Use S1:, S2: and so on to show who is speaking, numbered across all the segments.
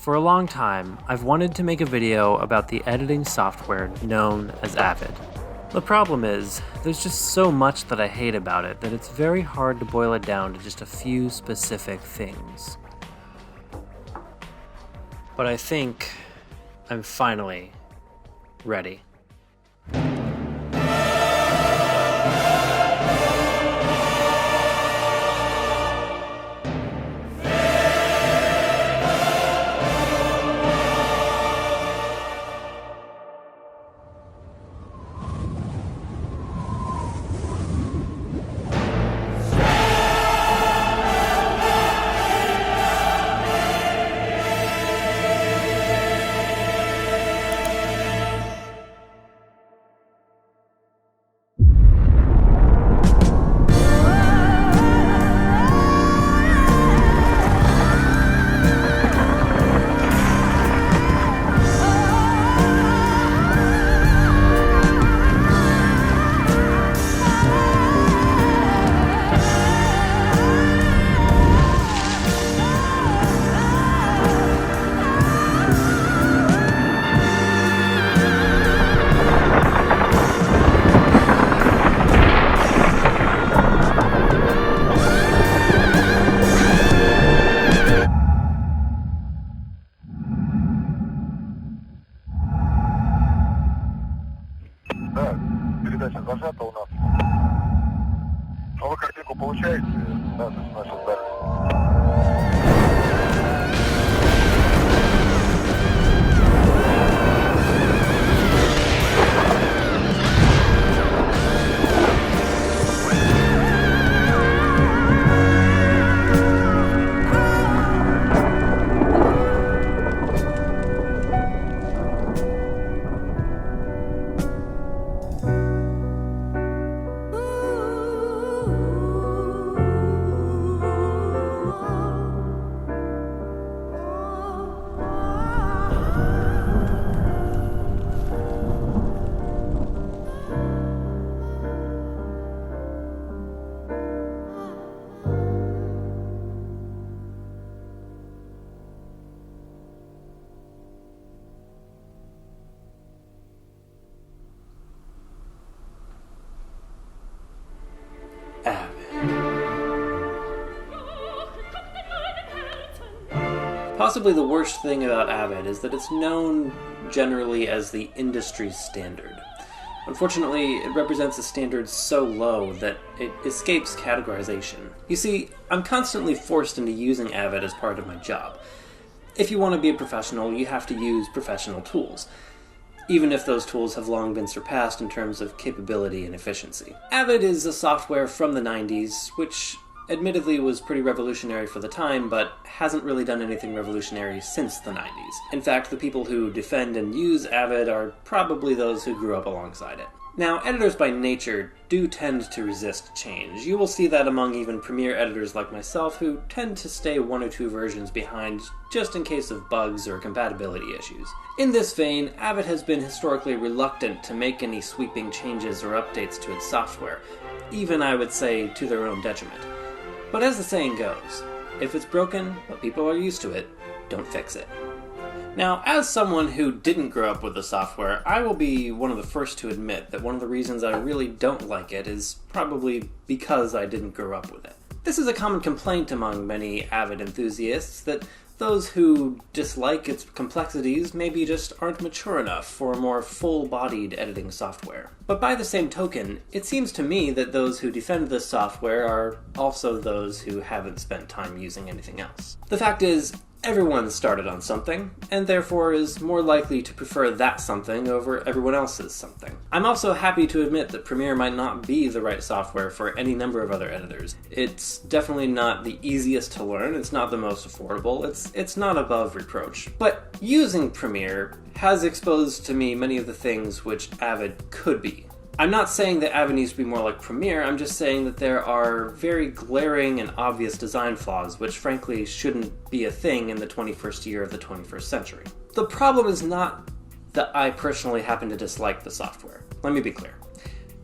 S1: For a long time, I've wanted to make a video about the editing software known as Avid. The problem is, there's just so much that I hate about it that it's very hard to boil it down to just a few specific things. But I think I'm finally ready.
S2: Да, передача зажата у нас. Но вы картинку получаете? Да, то есть наши здания.
S1: Possibly the worst thing about Avid is that it's known generally as the industry standard. Unfortunately, it represents a standard so low that it escapes categorization. You see, I'm constantly forced into using Avid as part of my job. If you want to be a professional, you have to use professional tools, even if those tools have long been surpassed in terms of capability and efficiency. Avid is a software from the 90s, which admittedly was pretty revolutionary for the time, but hasn't really done anything revolutionary since the 90s. In fact, the people who defend and use Avid are probably those who grew up alongside it. Now, editors by nature do tend to resist change. You will see that among even premier editors like myself, who tend to stay one or two versions behind just in case of bugs or compatibility issues. In this vein, Avid has been historically reluctant to make any sweeping changes or updates to its software, even I would say to their own detriment. But as the saying goes, if it's broken, but people are used to it, don't fix it. Now, as someone who didn't grow up with the software, I will be one of the first to admit that one of the reasons I really don't like it is probably because I didn't grow up with it. This is a common complaint among many Avid enthusiasts, that those who dislike its complexities maybe just aren't mature enough for more full-bodied editing software. But by the same token, it seems to me that those who defend this software are also those who haven't spent time using anything else. The fact is, everyone started on something, and therefore is more likely to prefer that something over everyone else's something. I'm also happy to admit that Premiere might not be the right software for any number of other editors. It's definitely not the easiest to learn, it's not the most affordable, it's not above reproach. But using Premiere has exposed to me many of the things which Avid could be. I'm not saying that Avid needs to be more like Premiere, I'm just saying that there are very glaring and obvious design flaws which frankly shouldn't be a thing in the 21st year of the 21st century. The problem is not that I personally happen to dislike the software. Let me be clear.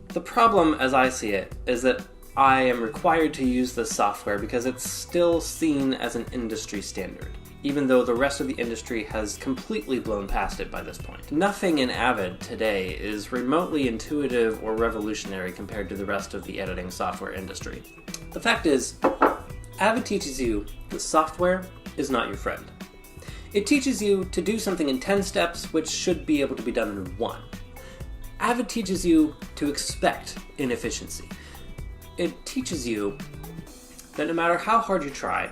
S1: The problem, as I see it, is that I am required to use this software because it's still seen as an industry standard. even though the rest of the industry has completely blown past it by this point. Nothing in Avid today is remotely intuitive or revolutionary compared to the rest of the editing software industry. The fact is, Avid teaches you that software is not your friend. It teaches you to do something in 10 steps which should be able to be done in 1. Avid teaches you to expect inefficiency. It teaches you that no matter how hard you try,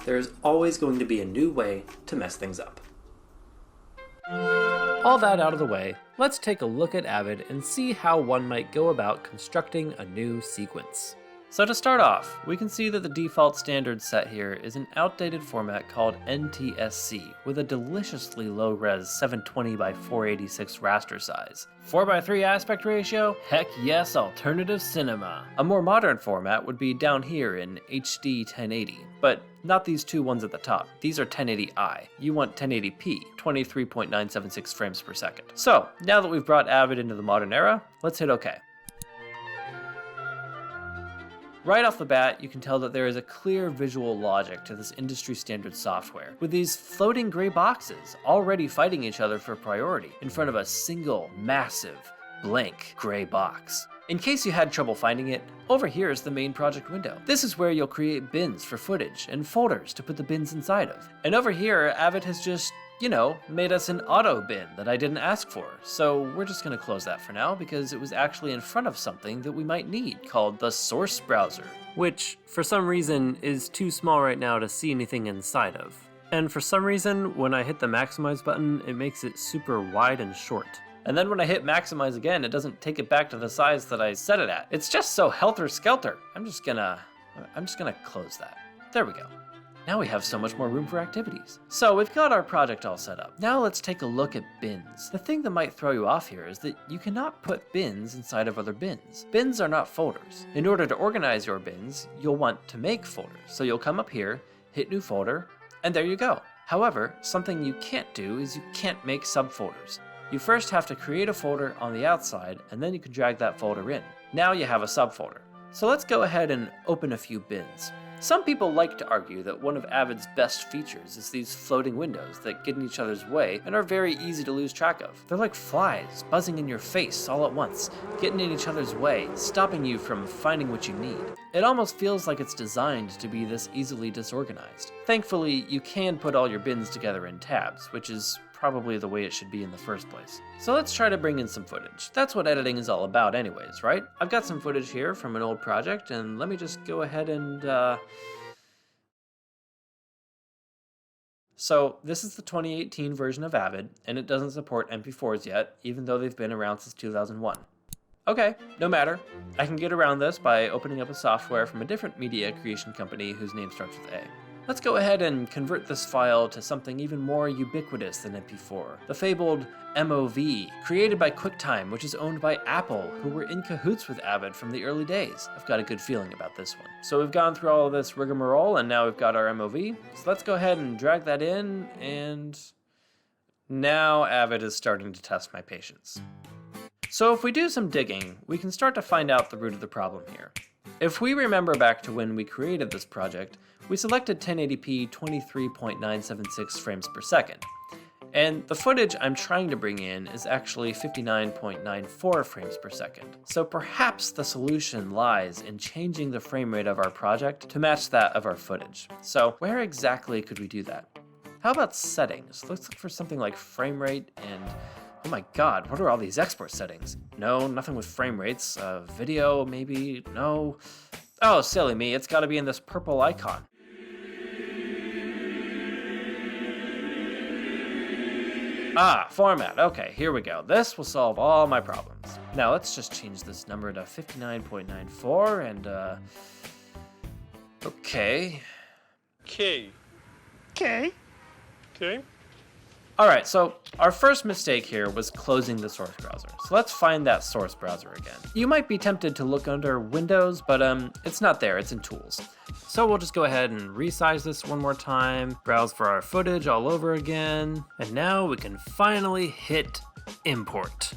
S1: there is always going to be a new way to mess things up. All that out of the way, let's take a look at Avid and see how one might go about constructing a new sequence. So to start off, we can see that the default standard set here is an outdated format called NTSC with a deliciously low-res 720 by 486 raster size. 4:3 aspect ratio? Heck yes, alternative cinema. A more modern format would be down here in HD 1080, but not these two ones at the top. These are 1080i. You want 1080p, 23.976 frames per second. So, now that we've brought Avid into the modern era, let's hit OK. Right off the bat, you can tell that there is a clear visual logic to this industry standard software, with these floating gray boxes already fighting each other for priority in front of a single, massive, blank gray box. In case you had trouble finding it, over here is the main project window. This is where you'll create bins for footage and folders to put the bins inside of. And over here, Avid has just, made us an auto bin that I didn't ask for. So we're just gonna close that for now because it was actually in front of something that we might need called the source browser, which for some reason is too small right now to see anything inside of. And for some reason, when I hit the maximize button, it makes it super wide and short. And then when I hit maximize again, it doesn't take it back to the size that I set it at. It's just so helter-skelter. I'm just gonna close that. There we go. Now we have so much more room for activities. So we've got our project all set up. Now let's take a look at bins. The thing that might throw you off here is that you cannot put bins inside of other bins. Bins are not folders. In order to organize your bins, you'll want to make folders. So you'll come up here, hit new folder, and there you go. However, something you can't do is you can't make subfolders. You first have to create a folder on the outside, and then you can drag that folder in. Now you have a subfolder. So let's go ahead and open a few bins. Some people like to argue that one of Avid's best features is these floating windows that get in each other's way and are very easy to lose track of. They're like flies buzzing in your face all at once, getting in each other's way, stopping you from finding what you need. It almost feels like it's designed to be this easily disorganized. Thankfully, you can put all your bins together in tabs, which is probably the way it should be in the first place. So let's try to bring in some footage. That's what editing is all about anyways, right? I've got some footage here from an old project, and let me just go ahead and So this is the 2018 version of Avid, and it doesn't support MP4s yet, even though they've been around since 2001. Okay, no matter. I can get around this by opening up a software from a different media creation company whose name starts with A. Let's go ahead and convert this file to something even more ubiquitous than MP4, the fabled MOV, created by QuickTime, which is owned by Apple, who were in cahoots with Avid from the early days. I've got a good feeling about this one. So we've gone through all of this rigmarole, and now we've got our MOV. So let's go ahead and drag that in, and now Avid is starting to test my patience. So if we do some digging, we can start to find out the root of the problem here. If we remember back to when we created this project, we selected 1080p 23.976 frames per second. And the footage I'm trying to bring in is actually 59.94 frames per second. So perhaps the solution lies in changing the frame rate of our project to match that of our footage. So where exactly could we do that? How about settings? Let's look for something like frame rate and oh my god, what are all these export settings? No, nothing with frame rates. Video, maybe? No. Oh, silly me, it's gotta be in this purple icon. Ah, format. Okay, here we go. This will solve all my problems. Now let's just change this number to 59.94 and okay. Okay. Alright, so our first mistake here was closing the source browser. So let's find that source browser again. You might be tempted to look under Windows, but it's not there, it's in Tools. So we'll just go ahead and resize this one more time, browse for our footage all over again, and now we can finally hit import.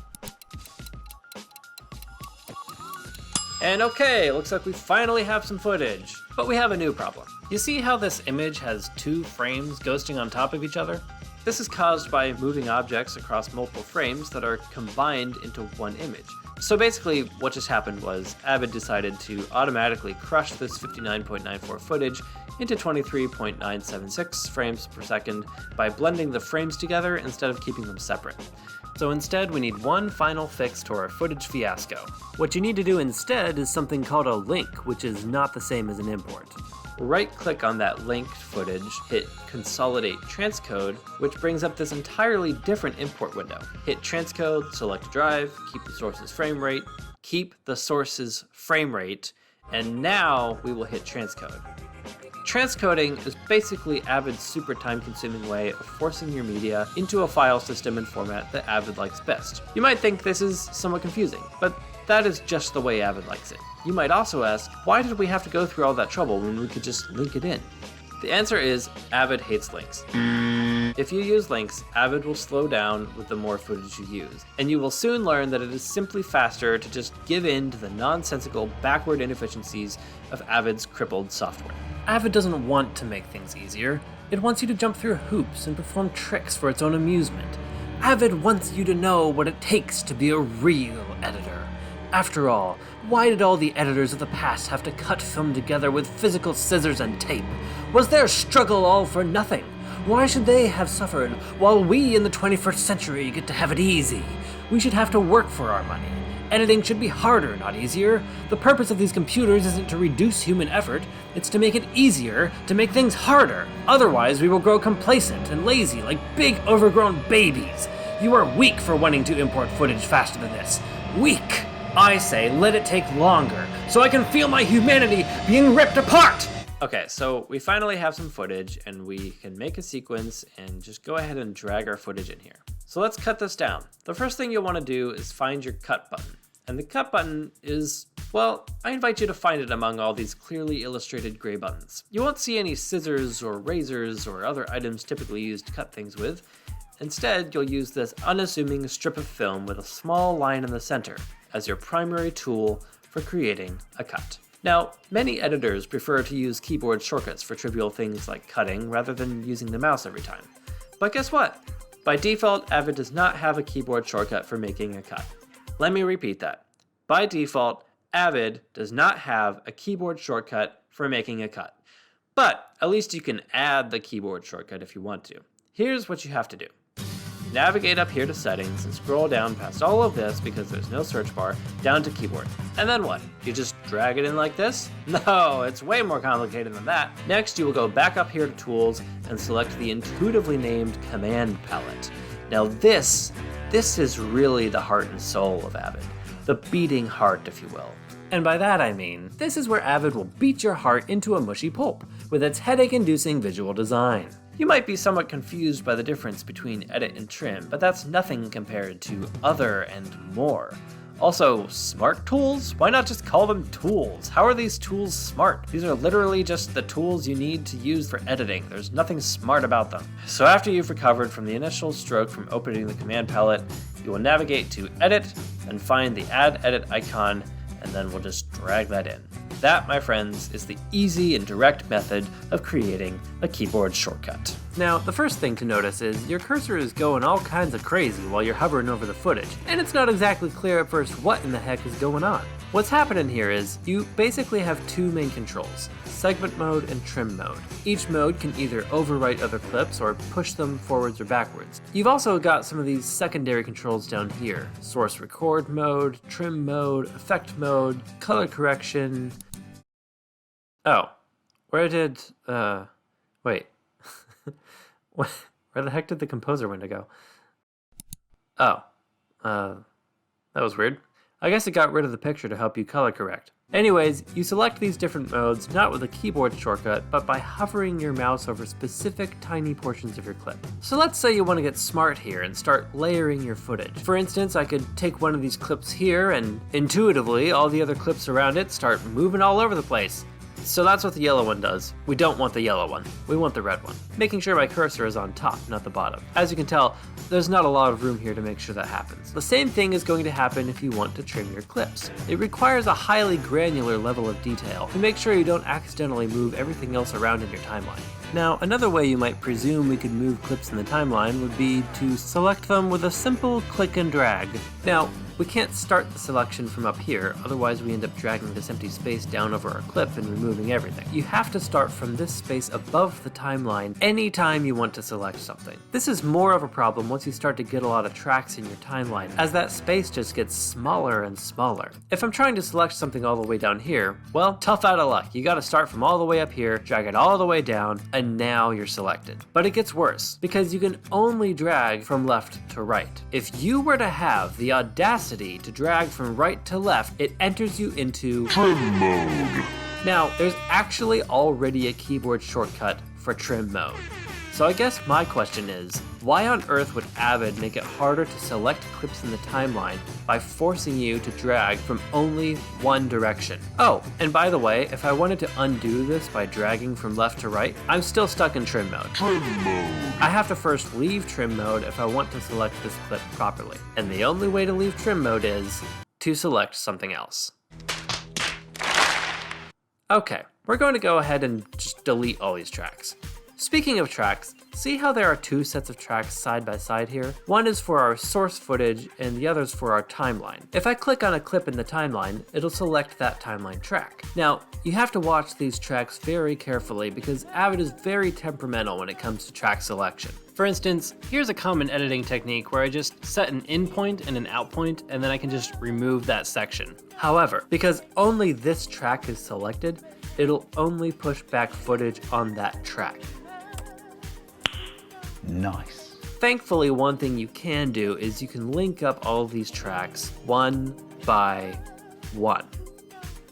S1: And okay, looks like we finally have some footage. But we have a new problem. You see how this image has two frames ghosting on top of each other? This is caused by moving objects across multiple frames that are combined into one image. So basically what just happened was Avid decided to automatically crush this 59.94 footage into 23.976 frames per second by blending the frames together instead of keeping them separate. So instead we need one final fix to our footage fiasco. What you need to do instead is something called a link, which is not the same as an import. Right-click on that linked footage, hit Consolidate Transcode, which brings up this entirely different import window. Hit Transcode, select Drive, keep the source's frame rate, and now we will hit Transcode. Transcoding is basically Avid's super time-consuming way of forcing your media into a file system and format that Avid likes best. You might think this is somewhat confusing, but that is just the way Avid likes it. You might also ask, why did we have to go through all that trouble when we could just link it in? The answer is Avid hates links. If you use links, Avid will slow down with the more footage you use, and you will soon learn that it is simply faster to just give in to the nonsensical backward inefficiencies of Avid's crippled software. Avid doesn't want to make things easier. It wants you to jump through hoops and perform tricks for its own amusement. Avid wants you to know what it takes to be a real editor. After all, why did all the editors of the past have to cut film together with physical scissors and tape? Was their struggle all for nothing? Why should they have suffered while we in the 21st century get to have it easy? We should have to work for our money. Editing should be harder, not easier. The purpose of these computers isn't to reduce human effort, it's to make it easier to make things harder. Otherwise, we will grow complacent and lazy like big overgrown babies. You are weak for wanting to import footage faster than this. Weak! I say let it take longer, so I can feel my humanity being ripped apart! Okay, so we finally have some footage, and we can make a sequence and just go ahead and drag our footage in here. So let's cut this down. The first thing you'll want to do is find your cut button. And the cut button is, well, I invite you to find it among all these clearly illustrated gray buttons. You won't see any scissors or razors or other items typically used to cut things with. Instead, you'll use this unassuming strip of film with a small line in the center as your primary tool for creating a cut. Now, many editors prefer to use keyboard shortcuts for trivial things like cutting rather than using the mouse every time. But guess what? By default, Avid does not have a keyboard shortcut for making a cut. Let me repeat that. By default, Avid does not have a keyboard shortcut for making a cut. But at least you can add the keyboard shortcut if you want to. Here's what you have to do. Navigate up here to settings and scroll down past all of this because there's no search bar, down to keyboard. And then what? You just drag it in like this? No, it's way more complicated than that. Next, you will go back up here to tools and select the intuitively named command palette. Now this is really the heart and soul of Avid. The beating heart, if you will. And by that I mean, this is where Avid will beat your heart into a mushy pulp with its headache-inducing visual design. You might be somewhat confused by the difference between edit and trim, but that's nothing compared to other and more. Also, smart tools? Why not just call them tools? How are these tools smart? These are literally just the tools you need to use for editing. There's nothing smart about them. So after you've recovered from the initial stroke from opening the command palette, you will navigate to Edit and find the Add Edit icon, and then we'll just drag that in. That, my friends, is the easy and direct method of creating a keyboard shortcut. Now, the first thing to notice is your cursor is going all kinds of crazy while you're hovering over the footage, and it's not exactly clear at first what in the heck is going on. What's happening here is you basically have two main controls, segment mode and trim mode. Each mode can either overwrite other clips or push them forwards or backwards. You've also got some of these secondary controls down here, source record mode, trim mode, effect mode, color correction. Oh, where did, wait. Where the heck did the composer window go? Oh, that was weird. I guess it got rid of the picture to help you color correct. Anyways, you select these different modes not with a keyboard shortcut, but by hovering your mouse over specific tiny portions of your clip. So let's say you want to get smart here and start layering your footage. For instance, I could take one of these clips here and intuitively all the other clips around it start moving all over the place. So that's what the yellow one does. We don't want the yellow one. We want the red one. Making sure my cursor is on top, not the bottom. As you can tell, there's not a lot of room here to make sure that happens. The same thing is going to happen if you want to trim your clips. It requires a highly granular level of detail to make sure you don't accidentally move everything else around in your timeline. Now, another way you might presume we could move clips in the timeline would be to select them with a simple click and drag. Now, we can't start the selection from up here, otherwise we end up dragging this empty space down over our clip and removing everything. You have to start from this space above the timeline anytime you want to select something. This is more of a problem once you start to get a lot of tracks in your timeline, as that space just gets smaller and smaller. If I'm trying to select something all the way down here, well, tough out of luck. You gotta start from all the way up here, drag it all the way down, and now you're selected. But it gets worse, because you can only drag from left to right. If you were to have the audacity to drag from right to left, it enters you into trim mode. Now, there's actually already a keyboard shortcut for trim mode. So I guess my question is, why on earth would Avid make it harder to select clips in the timeline by forcing you to drag from only one direction? Oh, and by the way, if I wanted to undo this by dragging from left to right, I'm still stuck in trim mode. Trim mode. I have to first leave trim mode if I want to select this clip properly. And the only way to leave trim mode is to select something else. Okay, we're going to go ahead and just delete all these tracks. Speaking of tracks, see how there are two sets of tracks side by side here? One is for our source footage and the other is for our timeline. If I click on a clip in the timeline, it'll select that timeline track. Now, you have to watch these tracks very carefully because Avid is very temperamental when it comes to track selection. For instance, here's a common editing technique where I just set an in point and an out point and then I can just remove that section. However, because only this track is selected, it'll only push back footage on that track.
S3: Nice.
S1: Thankfully, one thing you can do is you can link up all of these tracks one by one.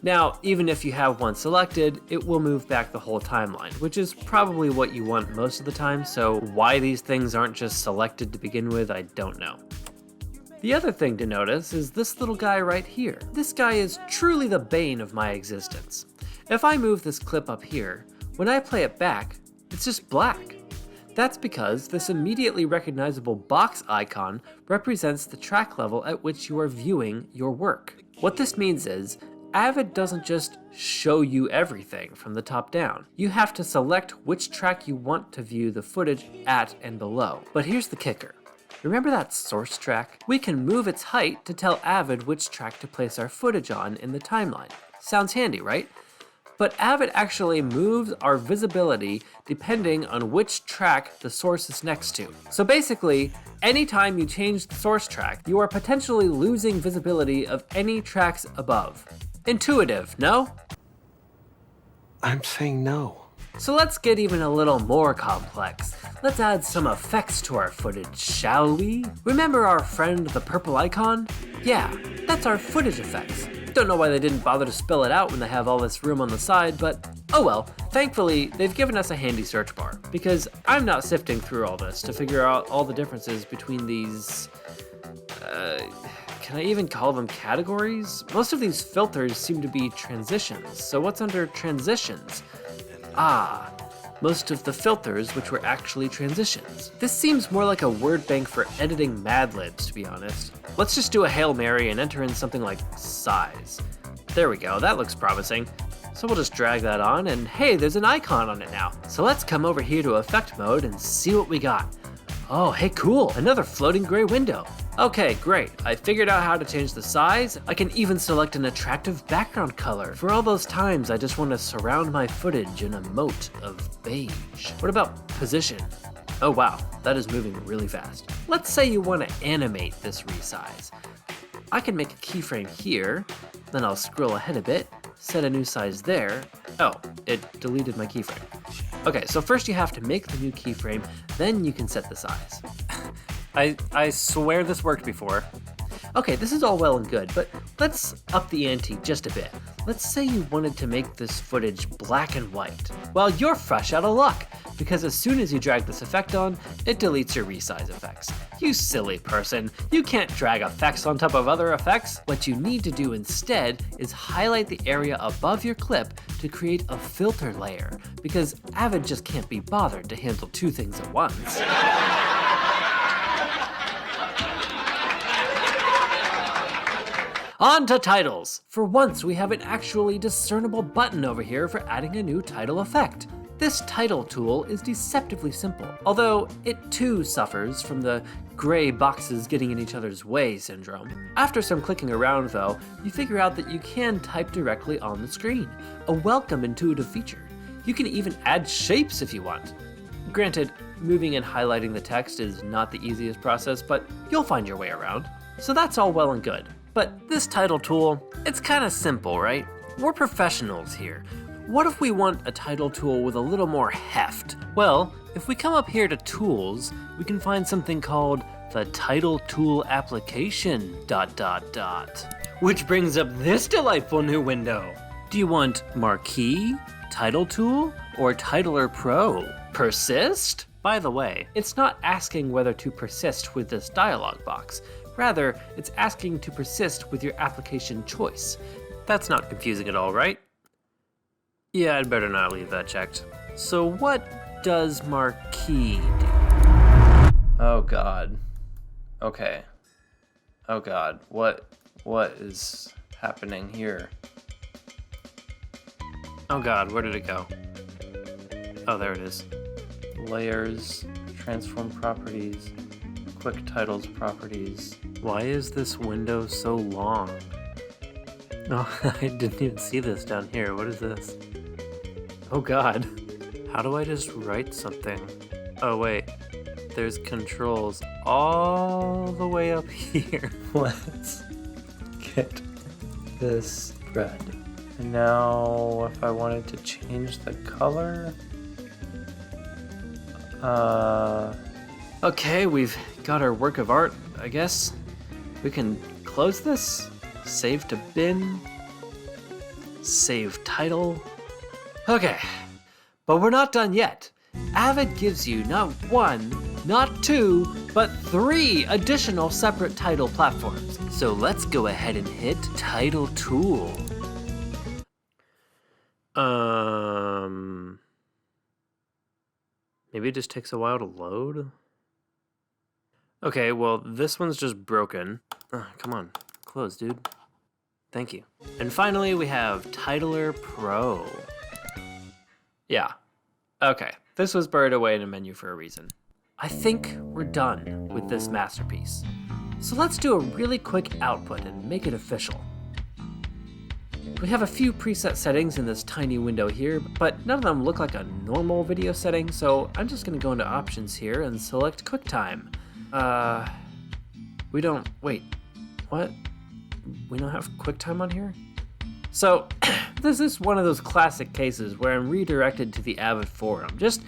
S1: Now, even if you have one selected, it will move back the whole timeline, which is probably what you want most of the time, so why these things aren't just selected to begin with, I don't know. The other thing to notice is this little guy right here. This guy is truly the bane of my existence. If I move this clip up here, when I play it back, it's just black. That's because this immediately recognizable box icon represents the track level at which you are viewing your work. What this means is, Avid doesn't just show you everything from the top down. You have to select which track you want to view the footage at and below. But here's the kicker. Remember that source track? We can move its height to tell Avid which track to place our footage on in the timeline. Sounds handy, right? But Avid actually moves our visibility depending on which track the source is next to. So basically, anytime you change the source track, you are potentially losing visibility of any tracks above. Intuitive, no?
S4: I'm saying no.
S1: So let's get even a little more complex. Let's add some effects to our footage, shall we? Remember our friend the purple icon? Yeah, that's our footage effects. Don't know why they didn't bother to spell it out when they have all this room on the side, but oh well. Thankfully, they've given us a handy search bar, because I'm not sifting through all this to figure out all the differences between these... can I even call them categories? Most of these filters seem to be transitions, so what's under transitions? Ah, most of the filters which were actually transitions. This seems more like a word bank for editing Mad Libs, to be honest. Let's just do a Hail Mary and enter in something like size. There we go, that looks promising. So we'll just drag that on and hey, there's an icon on it now. So let's come over here to effect mode and see what we got. Oh, hey cool, another floating gray window. Okay, great. I figured out how to change the size. I can even select an attractive background color. For all those times I just want to surround my footage in a moat of beige. What about position? Oh wow, that is moving really fast. Let's say you want to animate this resize. I can make a keyframe here, then I'll scroll ahead a bit, set a new size there. Oh, it deleted my keyframe. Okay, so first you have to make the new keyframe, then you can set the size. I swear this worked before. Okay, this is all well and good, but let's up the ante just a bit. Let's say you wanted to make this footage black and white. Well, you're fresh out of luck, because as soon as you drag this effect on, it deletes your resize effects. You silly person, you can't drag effects on top of other effects. What you need to do instead is highlight the area above your clip to create a filter layer, because Avid just can't be bothered to handle two things at once. On to titles! For once, we have an actually discernible button over here for adding a new title effect. This title tool is deceptively simple, although it too suffers from the gray boxes getting in each other's way syndrome. After some clicking around though, you figure out that you can type directly on the screen, a welcome intuitive feature. You can even add shapes if you want. Granted, moving and highlighting the text is not the easiest process, but you'll find your way around. So that's all well and good. But this title tool, it's kind of simple, right? We're professionals here. What if we want a title tool with a little more heft? Well, if we come up here to Tools, we can find something called the Title Tool Application ... Which brings up this delightful new window. Do you want Marquee, Title Tool, or Titler Pro? Persist? By the way, it's not asking whether to persist with this dialog box. Rather, it's asking to persist with your application choice. That's not confusing at all, right? Yeah, I'd better not leave that checked. So what does Marquee do? Oh god. Okay. Oh god, what is happening here? Oh god, where did it go? Oh, there it is. Layers, transform properties, quick titles properties. Why is this window so long? Oh, I didn't even see this down here. What is this? Oh god. How do I just write something? Oh wait, there's controls all the way up here. Let's get this red. And now if I wanted to change the color, okay, we've got our work of art, I guess. We can close this, save to bin, save title. Okay, but we're not done yet. Avid gives you not one, not two, but 3 additional separate title platforms. So let's go ahead and hit Title Tool. Maybe it just takes a while to load? Okay, well, this one's just broken. Come on, close, dude. Thank you. And finally, we have Titler Pro. Yeah, okay. This was buried away in a menu for a reason. I think we're done with this masterpiece. So let's do a really quick output and make it official. We have a few preset settings in this tiny window here, but none of them look like a normal video setting, so I'm just gonna go into options here and select QuickTime. Wait, what? We don't have QuickTime on here? So, this is one of those classic cases where I'm redirected to the Avid forum, just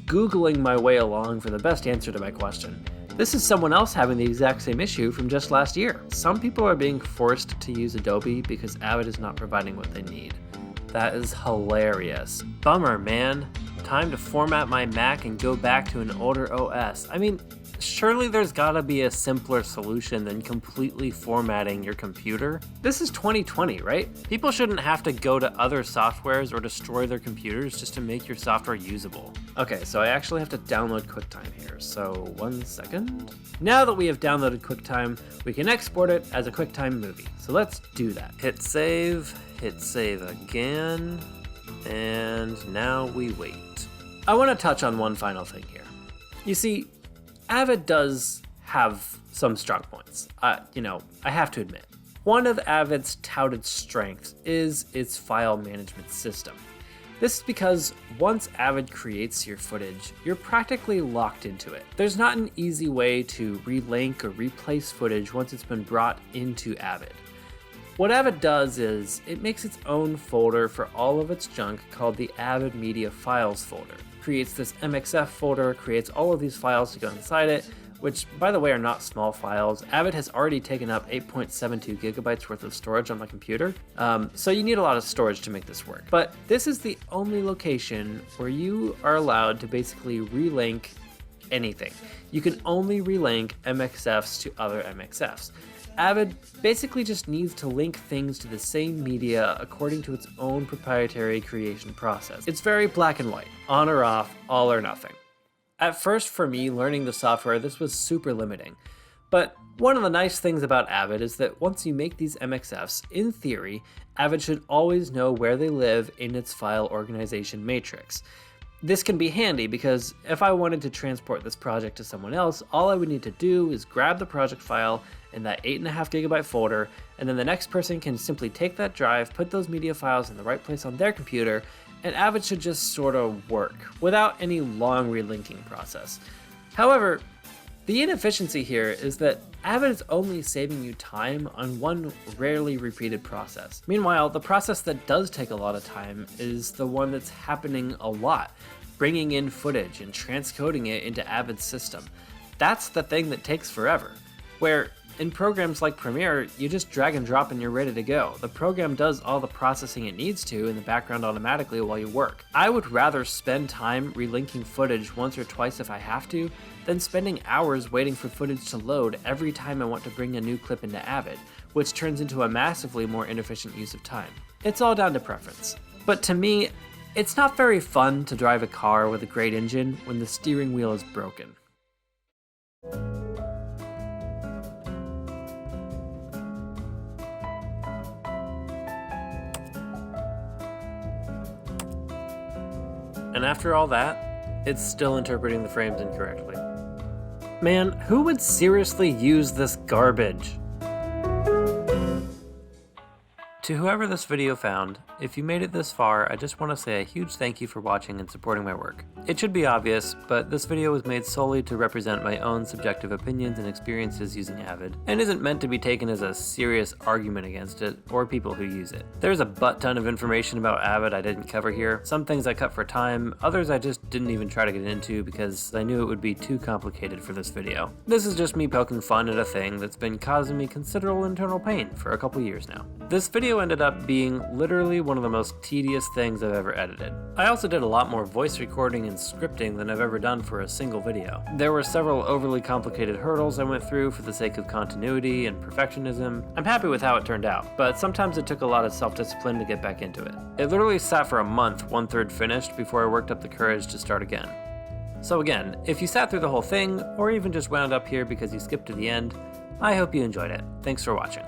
S1: Googling my way along for the best answer to my question. This is someone else having the exact same issue from just last year. Some people are being forced to use Adobe because Avid is not providing what they need. That is hilarious. Bummer, man. Time to format my Mac and go back to an older OS. I mean, surely there's gotta be a simpler solution than completely formatting your computer. This is 2020, right? People shouldn't have to go to other softwares or destroy their computers just to make your software usable. Okay, so I actually have to download QuickTime here, so 1 second. Now that we have downloaded QuickTime, we can export it as a QuickTime movie. So let's do that. Hit save again, and now we wait. I want to touch on one final thing here. You see, Avid does have some strong points. I have to admit. One of Avid's touted strengths is its file management system. This is because once Avid creates your footage, you're practically locked into it. There's not an easy way to relink or replace footage once it's been brought into Avid. What Avid does is it makes its own folder for all of its junk called the Avid Media Files folder. Creates this MXF folder, creates all of these files to go inside it, which, by the way, are not small files. Avid has already taken up 8.72 gigabytes worth of storage on my computer, so you need a lot of storage to make this work. But this is the only location where you are allowed to basically relink anything. You can only relink MXFs to other MXFs. Avid basically just needs to link things to the same media according to its own proprietary creation process. It's very black and white, on or off, all or nothing. At first, for me, learning the software, this was super limiting. But one of the nice things about Avid is that once you make these MXFs, in theory, Avid should always know where they live in its file organization matrix. This can be handy because if I wanted to transport this project to someone else, all I would need to do is grab the project file in that 8.5 gigabyte folder, and then the next person can simply take that drive, put those media files in the right place on their computer, and Avid should just sort of work without any long relinking process. However, the inefficiency here is that Avid is only saving you time on one rarely repeated process. Meanwhile, the process that does take a lot of time is the one that's happening a lot, bringing in footage and transcoding it into Avid's system. That's the thing that takes forever. Where in programs like Premiere, you just drag and drop and you're ready to go. The program does all the processing it needs to in the background automatically while you work. I would rather spend time relinking footage once or twice if I have to, than spending hours waiting for footage to load every time I want to bring a new clip into Avid, which turns into a massively more inefficient use of time. It's all down to preference. But to me, it's not very fun to drive a car with a great engine when the steering wheel is broken. And after all that, it's still interpreting the frames incorrectly. Man, who would seriously use this garbage? To whoever this video found, if you made it this far, I just want to say a huge thank you for watching and supporting my work. It should be obvious, but this video was made solely to represent my own subjective opinions and experiences using Avid, and isn't meant to be taken as a serious argument against it, or people who use it. There's a butt ton of information about Avid I didn't cover here. Some things I cut for time, others I just didn't even try to get into because I knew it would be too complicated for this video. This is just me poking fun at a thing that's been causing me considerable internal pain for a couple years now. This video ended up being literally one of the most tedious things I've ever edited. I also did a lot more voice recording and scripting than I've ever done for a single video. There were several overly complicated hurdles I went through for the sake of continuity and perfectionism. I'm happy with how it turned out, but sometimes it took a lot of self-discipline to get back into it. It literally sat for a month, 1/3 finished, before I worked up the courage to start again. So again, if you sat through the whole thing, or even just wound up here because you skipped to the end, I hope you enjoyed it. Thanks for watching.